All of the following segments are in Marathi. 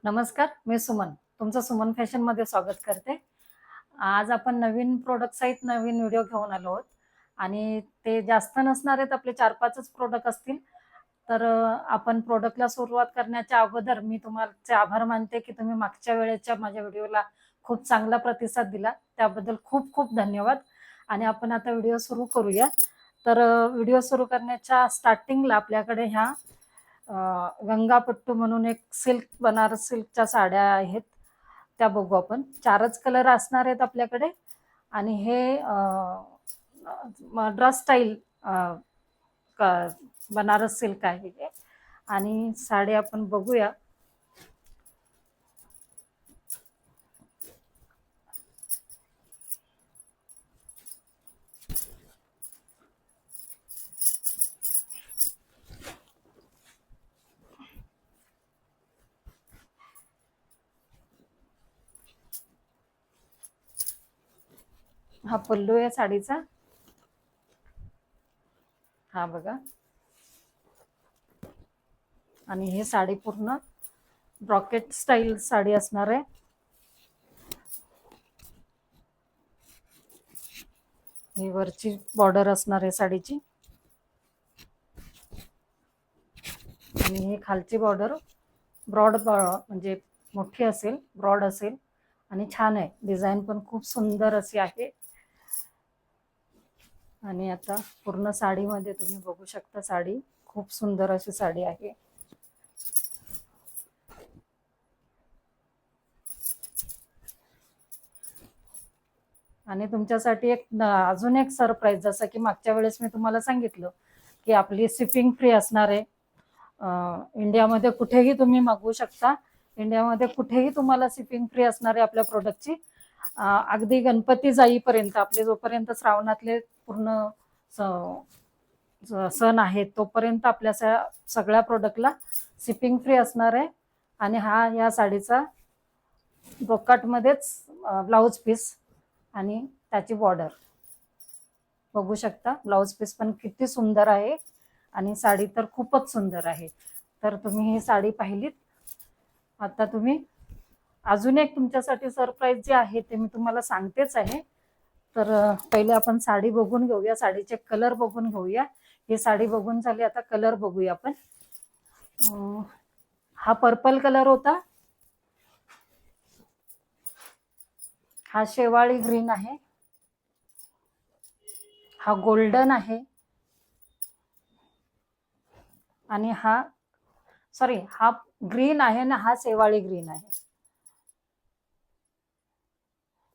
नमस्कार, मी सुमन. तुमचं सुमन फॅशनमध्ये स्वागत करते. आज आपण नवीन प्रोडक्ट सहित नवीन व्हिडिओ घेऊन आलो आहोत आणि ते जास्त नसणार आहेत, आपले 4-5च प्रोडक्ट असतील. तर आपण प्रोडक्टला सुरुवात करण्याच्या अगोदर मी तुमचे आभार मानते की तुम्ही मागच्या वेळेच्या माझ्या व्हिडिओला खूप चांगला प्रतिसाद दिला. त्याबद्दल खूप खूप धन्यवाद. आणि आपण आता व्हिडिओ सुरू करूया. तर व्हिडिओ सुरू करण्याच्या स्टार्टिंगला आपल्याकडे ह्या गंगापट्टू म्हणून एक सिल्क बनारस सिल्कच्या साड्या आहेत, त्या बघू आपण. 4च कलर असणार आहेत आपल्याकडे. आणि हे मद्रास स्टाईल बनारस सिल्क आहे हे. आणि साडी आपण बघूया. हा पल्लू आहे साडीचा, हा बघा. आणि हे साडी पूर्ण ब्रॉकेट स्टाईल साडी असणार आहे. ही वरची बॉर्डर असणार आहे साडीची आणि ही खालची बॉर्डर ब्रॉड म्हणजे मोठी असेल, ब्रॉड असेल आणि छान आहे. डिझाईन पण खूप सुंदर अशी आहे. आणि आता पूर्ण साडीमध्ये तुम्ही बघू शकता, साडी खूप सुंदर अशी साडी आहे. आणि तुमच्यासाठी अजून एक सरप्राईज, जसं की मागच्या वेळेस मी तुम्हाला सांगितलं की आपली शिपिंग फ्री असणार आहे. इंडियामध्ये कुठेही तुम्ही मागवू शकता. इंडियामध्ये कुठेही तुम्हाला शिपिंग फ्री असणार आहे आपल्या प्रोडक्टची. अगदी गणपती जाईपर्यंत, आपले जोपर्यंत श्रावणातले पूर्ण सण आहेत तोपर्यंत आपल्या सगळ्या प्रोडक्टला शिपिंग फ्री असणार आहे. आणि हा या साडीचा ब्रोकाटमध्येच ब्लाऊज पीस आणि त्याची बॉर्डर बघू शकता. ब्लाऊज पीस पण किती सुंदर आहे आणि साडी तर खूपच सुंदर आहे. तर तुम्ही ही साडी पाहिलीत. आता तुम्ही अजून एक तुमच्यासाठी सरप्राईज जे आहे ते मी तुम्हाला सांगतेच आहे. तर पहिले आपण साडी बघून घेऊया, साडीचे कलर बघून घेऊया. ही साडी बघून झाली, आता कलर बघूया आपण. हा पर्पल कलर होता, हा शेवाळी ग्रीन आहे, हा गोल्डन आहे आणि हा ग्रीन आहे ना, हा शेवाळी ग्रीन आहे.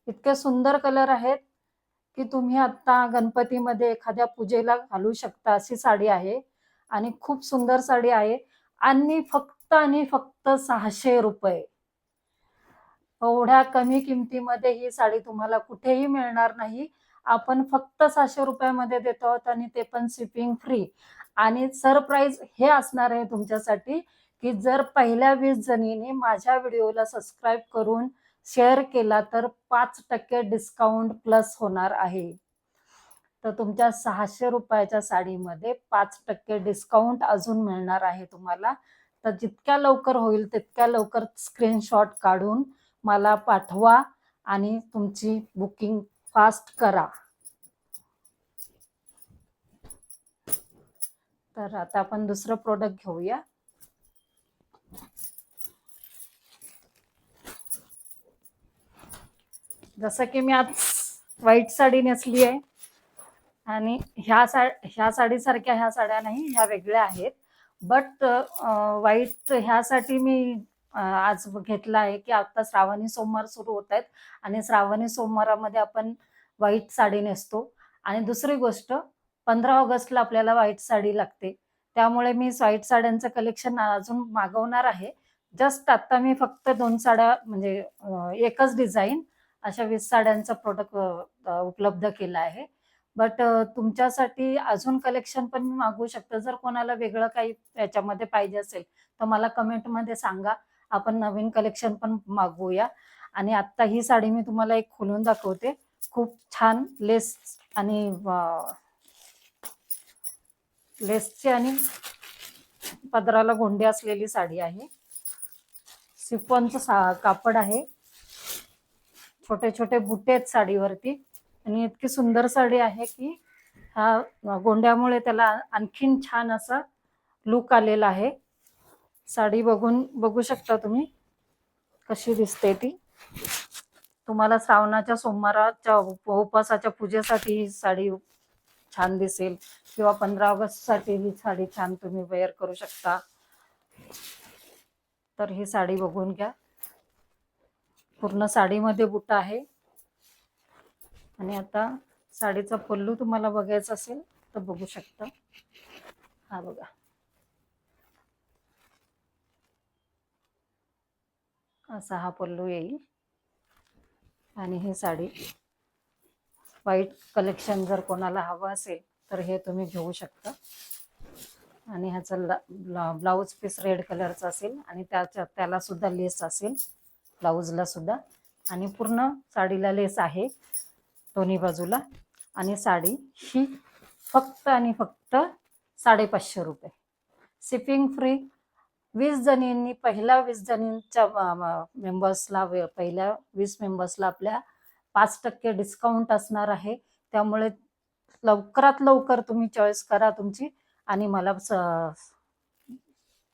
इतके सुंदर कलर आहेत की तुम्ही आता गणपतीमध्ये एखाद्या पूजेला घालू शकता अशी साडी आहे. आणि खूप सुंदर साडी आहे. आणि फक्त 600 रुपये. एवढ्या कमी किमतीमध्ये ही साडी तुम्हाला कुठेही मिळणार नाही. आपण फक्त 600 रुपयामध्ये देतो आहोत आणि ते पण शिपिंग फ्री. आणि सरप्राईज हे असणार आहे तुमच्यासाठी की जर पहिल्या 20 जणींनी माझ्या व्हिडिओला सबस्क्राईब करून शेअर केला तर 5% डिस्काउंट प्लस होणार आहे. तर तुमच्या 600 रुपयाच्या साडीमध्ये 5% डिस्काउंट अजून मिळणार आहे तुम्हाला. तर जितक्या लवकर होईल तितक्या लवकर स्क्रीनशॉट काढून मला पाठवा आणि तुमची बुकिंग फास्ट करा. तर आता आपण दुसरं प्रोडक्ट घेऊया. जसं की मी आज व्हाईट साडी नेसली आहे आणि ह्या साडीसारख्या ह्या साड्या नाही, ह्या वेगळ्या आहेत. बट व्हाईट ह्यासाठी मी आज घेतला आहे की आता श्रावणी सोमवार सुरू होत आहेत आणि श्रावणी सोमवारामध्ये आपण व्हाईट साडी नेसतो. आणि दुसरी गोष्ट, 15 ऑगस्टला आपल्याला व्हाईट साडी लागते. त्यामुळे मी व्हाईट साड्यांचं कलेक्शन अजून मागवणार आहे. जस्ट आता मी फक्त 2 साड्या म्हणजे एकच डिझाईन अशा 20 साड्यांचा प्रोडक्ट उपलब्ध केला आहे. बट तुमच्यासाठी अजून कलेक्शन पण मी मागवू शकते. जर कोणाला वेगळं काही याच्यामध्ये पाहिजे असेल तर मला कमेंटमध्ये सांगा, आपण नवीन कलेक्शन पण मागवूया. आणि आता ही साडी मी तुम्हाला एक खोलून दाखवते. खूप छान लेस आणि लेसची आणि पदराला गोंडे असलेली साडी आहे. शिफॉनचं कापड आहे, छोटे छोटे बुट्टे आहेत साडीवरती आणि इतकी सुंदर साडी आहे की हा गोंड्यामुळे त्याला आणखीन छान असा लुक आलेला आहे. साडी बघू शकता तुम्ही कशी दिसते ती. तुम्हाला श्रावणाच्या सोमवाराच्या उपवासाच्या पूजेसाठी ही साडी छान दिसेल किंवा 15 ऑगस्ट साठी ही साडी छान तुम्ही वेअर करू शकता. तर ही साडी बघून घ्या. पूर्ण साडीमध्ये बुट्टा आहे. आणि आता साडीचा पल्लू तुम्हाला बघायचा असेल तर बघू शकता. हा बघा, असा हा पल्लू येईल. आणि ही साडी व्हाईट कलेक्शन जर कोणाला हवं असेल तर हे तुम्ही घेऊ शकता. आणि ह्याचा ब्लाउज पीस रेड कलरचा असेल आणि त्याला सुद्धा लेस असेल ब्लाउजला सुद्धा. आणि पूर्ण साडीला लेस आहे दोन्ही बाजूला. आणि साडी ही फक्त आणि फक्त 550 रुपये. Shipping free. 20 जणींनी पहिल्या 20 जणींच्या मेंबर्सला पहिल्या 20 मेंबर्सला आपल्या 5% डिस्काउंट असणार आहे. त्यामुळे लवकरात लवकर तुम्ही चॉईस करा तुमची आणि मला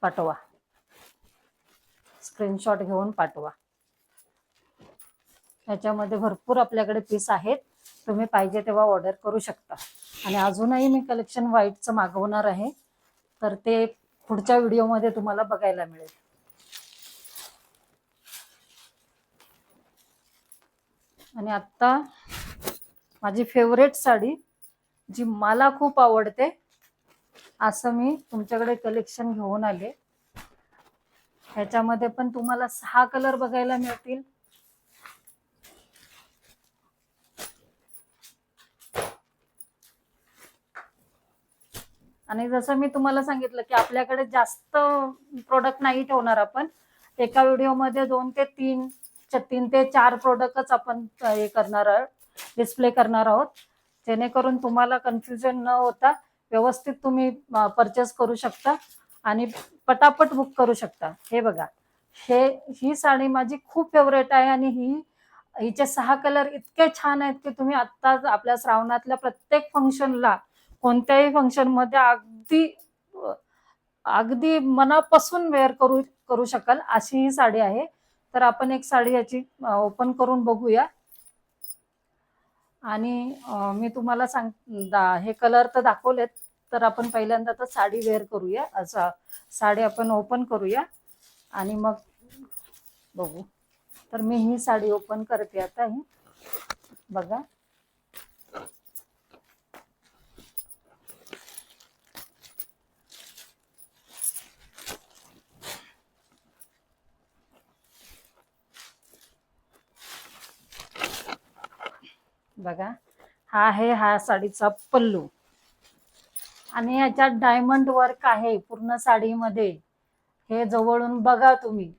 पाठवा, स्क्रीनशॉट घेऊन पाठवा. याच्यामध्ये भरपूर आपल्याकडे पीस आहेत, तुम्ही पाहिजे तेव्हा ऑर्डर करू शकता. आणि अजूनही मी कलेक्शन व्हाईटचं मागवणार आहे, तर ते पुढच्या व्हिडिओमध्ये तुम्हाला बघायला मिळेल. आणि आता माझी फेवरेट साडी जी मला खूप आवडते असं मी तुमच्याकडे कलेक्शन घेऊन आले. ह्याच्यामध्ये पण तुम्हाला 6 कलर बघायला मिळतील. आणि जसं मी तुम्हाला सांगितलं की आपल्याकडे जास्त प्रोडक्ट नाही ठेवणार आपण. एका व्हिडिओमध्ये 2 ते 3 ते 4 प्रोडक्टच आपण हे करणार आहोत, डिस्प्ले करणार आहोत, जेणेकरून तुम्हाला कन्फ्युजन न होता व्यवस्थित तुम्ही परचेस करू शकता आणि पटापट बुक करू शकता. हे बघा, ही साडी माझी खूप फेवरेट आहे आणि हिचे 6 कलर इतके छान आहेत की तुम्ही आता आपल्या श्रावणातल्या प्रत्येक फंक्शनला, कोणत्याही फंक्शन मध्ये अगदी मनापासून वेअर करू शकाल अशी ही साडी आहे. तर आपण एक साडी याची ओपन करून बघूया. आणि मी तुम्हाला हे कलर तर दाखवलेत, तर आपण पहिल्यांदा तर साडी वेअर करूया. असं साडी आपण ओपन करूया आणि मग बघू. तर मी ही साडी ओपन करते आता. ही बघा, बघा, हा आहे हा साडीचा पल्लू. आणि याच्यात डायमंड वर्क आहे पूर्ण साडीमध्ये. हे जवळून बघा तुम्ही.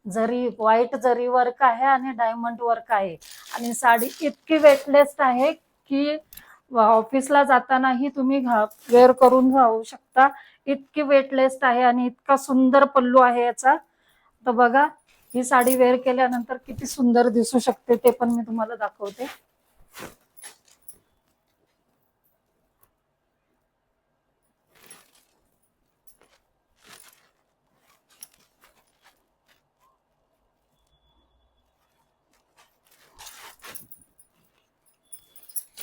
जरी व्हाईट जरी वर्क आहे आणि डायमंड वर्क आहे. आणि साडी इतकी वेटलेस आहे की ऑफिसला जातानाही तुम्ही वेअर करून जाऊ शकता. इतकी वेटलेस आहे आणि इतका सुंदर पल्लू आहे याचा. तर बघा, ही साडी वेअर केल्यानंतर किती सुंदर दिसू शकते ते पण मी तुम्हाला दाखवते.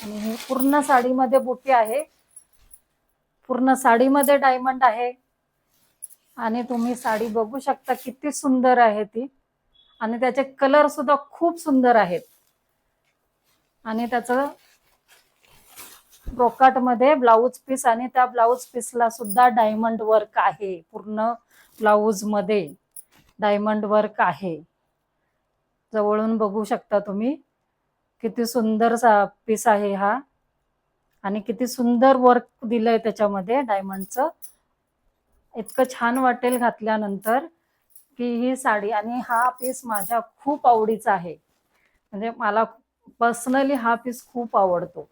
आणि हे पूर्ण साडीमध्ये बुट्टी आहे, पूर्ण साडीमध्ये डायमंड आहे. आणि तुम्ही साडी बघू शकता किती सुंदर आहे ती. आणि त्याचे कलर सुद्धा खूप सुंदर आहेत. आणि त्याचं ब्रोकाट मध्ये ब्लाउज पीस आणि त्या ब्लाउज पीसला सुद्धा डायमंड वर्क आहे. पूर्ण ब्लाउज मध्ये डायमंड वर्क आहे. जवळून बघू शकता तुम्ही किती सुंदर पीस आहे हा. आणि किती सुंदर वर्क दिलंय त्याच्यामध्ये डायमंडचं. इतकं छान वाटेल घातल्यानंतर की ही साडी. आणि हा पीस माझ्या खूप आवडीचा आहे, म्हणजे मला पर्सनली हा पीस खूप आवडतो.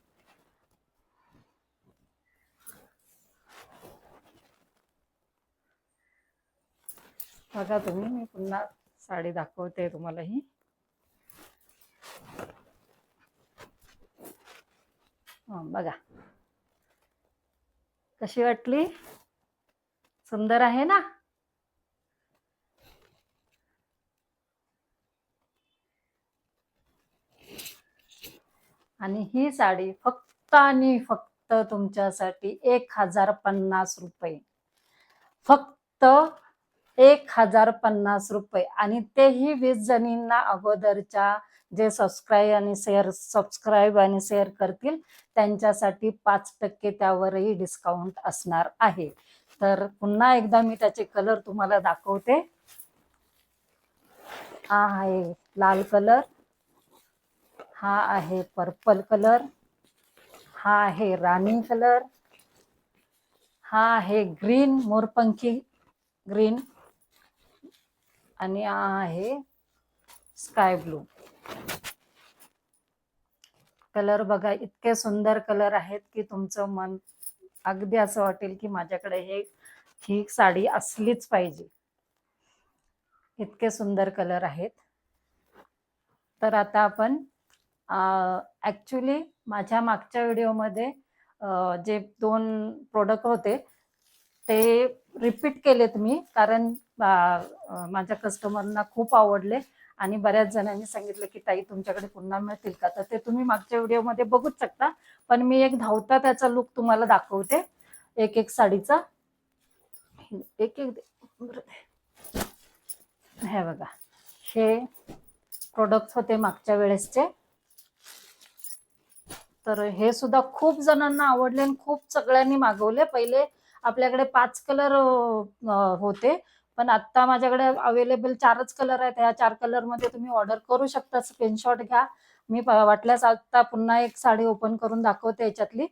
बघा तुम्ही, मी पुन्हा साडी दाखवते तुम्हाला ही. बघा कशी वाटली, सुंदर आहे ना. आणि ही साडी फक्त आणि फक्त तुमच्यासाठी 1050 रुपये, फक्त 1050 रुपये. आणि तेही 20 जणींना अगोदरच्या जे सबस्क्राईब आणि शेअर करतील त्यांच्यासाठी 5% त्यावरही डिस्काउंट असणार आहे. तर पुन्हा एकदा मी त्याचे कलर तुम्हाला दाखवते. हा आहे लाल कलर, हा आहे पर्पल कलर, हा आहे राणी कलर, हा आहे ग्रीन मोरपंखी ग्रीन, आणि हा आहे स्काय ब्लू कलर. बघा इतके सुंदर कलर आहेत की तुमचं मन अगदी असं वाटेल की माझ्याकडे ही साडी असलीच पाहिजे, इतके सुंदर कलर आहेत. तर आता आपण ऍक्च्युली माझ्या मागच्या व्हिडिओमध्ये जे 2 प्रोडक्ट होते ते रिपीट केलेत मी, कारण माझ्या कस्टमरना खूप आवडले आणि बऱ्याच जणांनी सांगितलं की ताई तुमच्याकडे पुन्हा मिळतील का. तर ते तुम्ही मागच्या व्हिडिओमध्ये बघूच शकता, पण मी एक धावता त्याचा लुक तुम्हाला दाखवते एक साडीचा. एक हे बघा, हे प्रोडक्ट होते मागच्या वेळेसचे. तर हे सुद्धा खूप जणांना आवडले आणि खूप सगळ्यांनी मागवले. पहिले आपल्याकडे 5 कलर होते, पण आता माझ्याकडे अवेलेबल 4च कलर आहेत. ह्या 4 कलर मध्ये तुम्ही ऑर्डर करू शकता. स्क्रीनशॉट घ्या. मी वाटल्यास आता पुन्हा एक साडी ओपन करून दाखवते याच्यातली,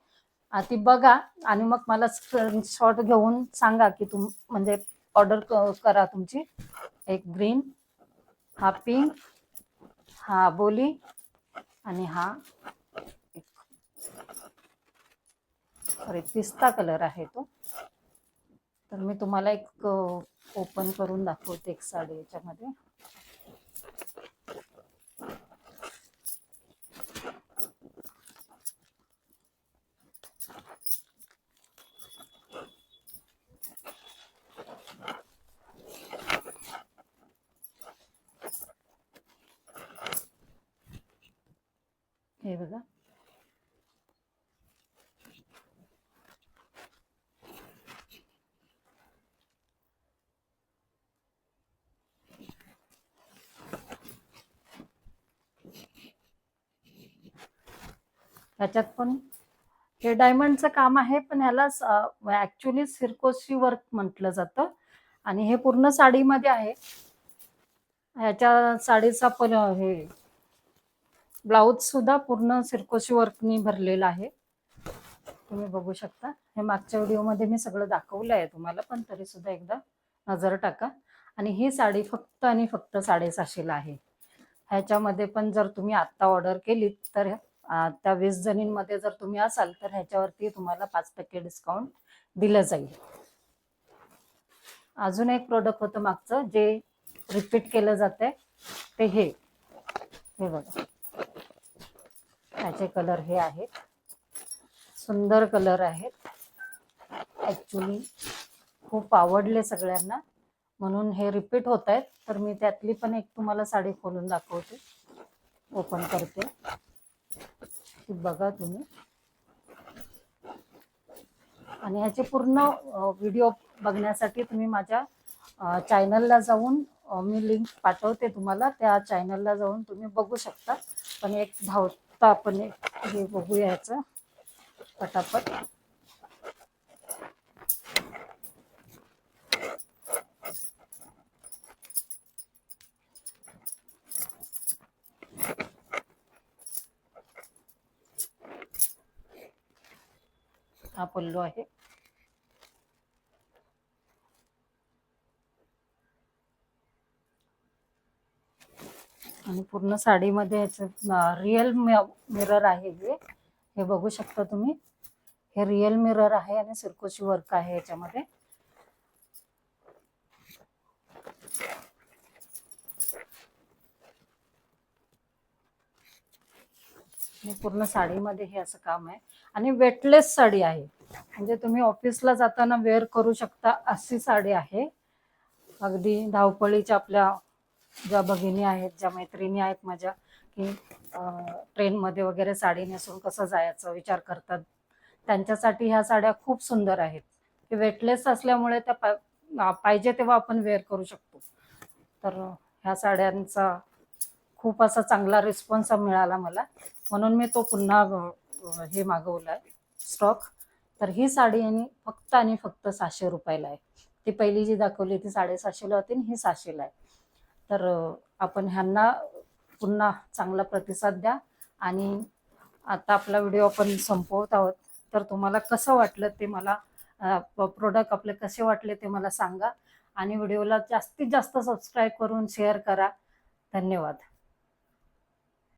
ती बघा आणि मग मला स्क्रीनशॉट घेऊन सांगा की म्हणजे ऑर्डर करा तुमची. एक ग्रीन, हा पिंक, हा बोली, आणि हा पिस्ता कलर आहे तो. तर मी तुम्हाला एक ओपन करून दाखवते एक साडी याच्यामध्ये. हे बघा, ह्याच्यात पण हे डायमंडचं काम आहे, पण ह्याला ऍक्च्युली सिरकोशी वर्क म्हटलं जातं. आणि हे पूर्ण साडीमध्ये आहे. ह्याच्या साडीचा पण हे ब्लाउज सुद्धा पूर्ण सिरकोशी वर्कनी भरलेला आहे, तुम्ही बघू शकता. हे मागच्या व्हिडिओमध्ये मी सगळं दाखवलं आहे तुम्हाला, पण तरी सुद्धा एकदा नजर टाका. आणि ही साडी फक्त आणि फक्त 750 ला आहे. ह्याच्यामध्ये पण जर तुम्ही आत्ता ऑर्डर केली तर त्या 20 जणींमध्ये जर तुम्ही असाल तर ह्याच्यावरती तुम्हाला 5% डिस्काउंट दिलं जाईल. अजून एक प्रोडक्ट होतं मागचं जे रिपीट केलं जातंय ते हे बघा, ह्याचे कलर हे आहेत, सुंदर कलर आहेत. ऍक्च्युली खूप आवडले सगळ्यांना म्हणून हे रिपीट होत आहेत. तर मी त्यातली पण एक तुम्हाला साडी खोलून दाखवते, ओपन करते, बघा तुम्ही. आणि ह्याचे पूर्ण व्हिडिओ बघण्यासाठी तुम्ही माझ्या चॅनलला जाऊन, मी लिंक पाठवते तुम्हाला, त्या चॅनलला जाऊन तुम्ही बघू शकता. पण एक धावता आपण हे बघूया याचं पटापट. हा पल्लू आहे. आणि पूर्ण साडीमध्ये याचं रिअल मिरर आहे. हे बघू शकता तुम्ही, हे रिअल मिरर आहे आणि सिरकोची वर्क आहे याच्यामध्ये. आणि पूर्ण साडीमध्ये हे असं काम आहे आणि वेटलेस साडी आहे, म्हणजे तुम्ही ऑफिसला जाताना वेअर करू शकता अशी साडी आहे. अगदी धावपळीच्या आपल्या ज्या भगिनी आहेत, ज्या मैत्रिणी आहेत माझ्या, की ट्रेनमध्ये वगैरे साडी नेसून कसं जायचं विचार करतात, त्यांच्यासाठी ह्या साड्या खूप सुंदर आहेत. की वेटलेस असल्यामुळे त्या पाहिजे तेव्हा आपण वेअर करू शकतो. तर ह्या साड्यांचा खूप असा चांगला रिस्पॉन्स मिळाला मला, म्हणून मी तो पुन्हा हे मागवलाय स्टॉक. तर ही साडी आणि फक्त 600 रुपयाला आहे. ती पहिली जी दाखवली ती 750ला होती आणि ही 600ला आहे. तर आपण ह्यांना पुन्हा चांगला प्रतिसाद द्या. आणि आता आपला व्हिडिओ आपण संपवत आहोत. तर तुम्हाला कसं वाटलं ते मला, प्रोडक्ट आपले कसे वाटले ते मला सांगा आणि व्हिडिओला जास्तीत जास्त सबस्क्राईब करून शेअर करा. धन्यवाद.